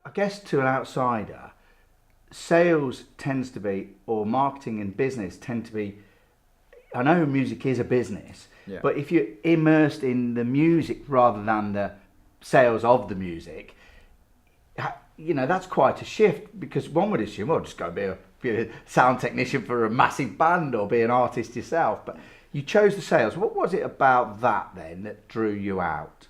I guess to an outsider, sales tends to be, or marketing and business tend to be, I know music is a business, Yeah. but if you're immersed in the music rather than the sales of the music, that's quite a shift, because one would assume, well, just go be a sound technician for a massive band or be an artist yourself. But you chose the sales. What was it about that then that drew you out?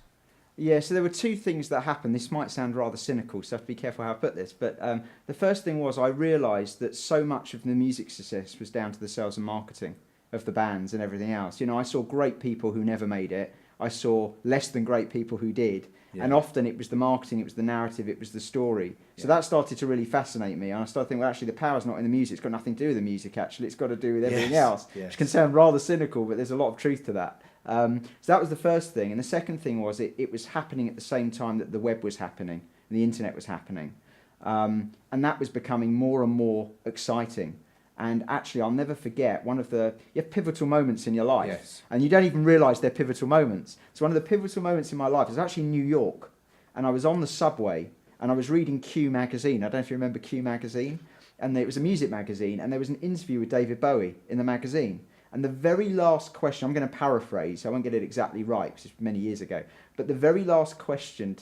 Yeah, so there were two things that happened. This might sound rather cynical, so I have to be careful how I put this. But the first thing was I realised that so much of the music success was down to the sales and marketing of the bands and everything else. I saw great people who never made it. I saw less than great people who did. Yeah. And often it was the marketing, it was the narrative, it was the story. So that started to really fascinate me. And I started thinking, well, actually, the power's not in the music. It's got nothing to do with the music, actually. It's got to do with everything else. Yes. Which can sound rather cynical, but there's a lot of truth to that. So that was the first thing. And the second thing was it was happening at the same time that the web was happening and the internet was happening. And that was becoming more and more exciting. And actually, I'll never forget you have pivotal moments in your life. Yes. And you don't even realise they're pivotal moments. So one of the pivotal moments in my life was actually in New York. And I was on the subway and I was reading Q magazine. I don't know if you remember Q magazine. And it was a music magazine. And there was an interview with David Bowie in the magazine. And the very last question, I'm going to paraphrase, I won't get it exactly right because it's many years ago, but the very last question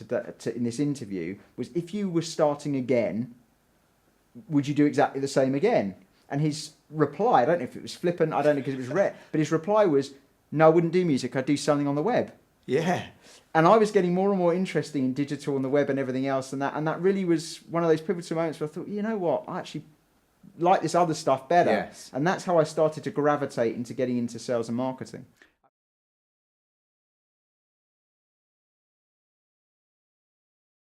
in this interview was, if you were starting again, would you do exactly the same again? And his reply, I don't know if it was flippant, I don't know because it was rare, but his reply was, no, I wouldn't do music, I'd do something on the web. Yeah. And I was getting more and more interested in digital and the web and everything else, and that really was one of those pivotal moments where I thought, you know what, I actually like this other stuff better. Yes. And that's how I started to gravitate into getting into sales and marketing.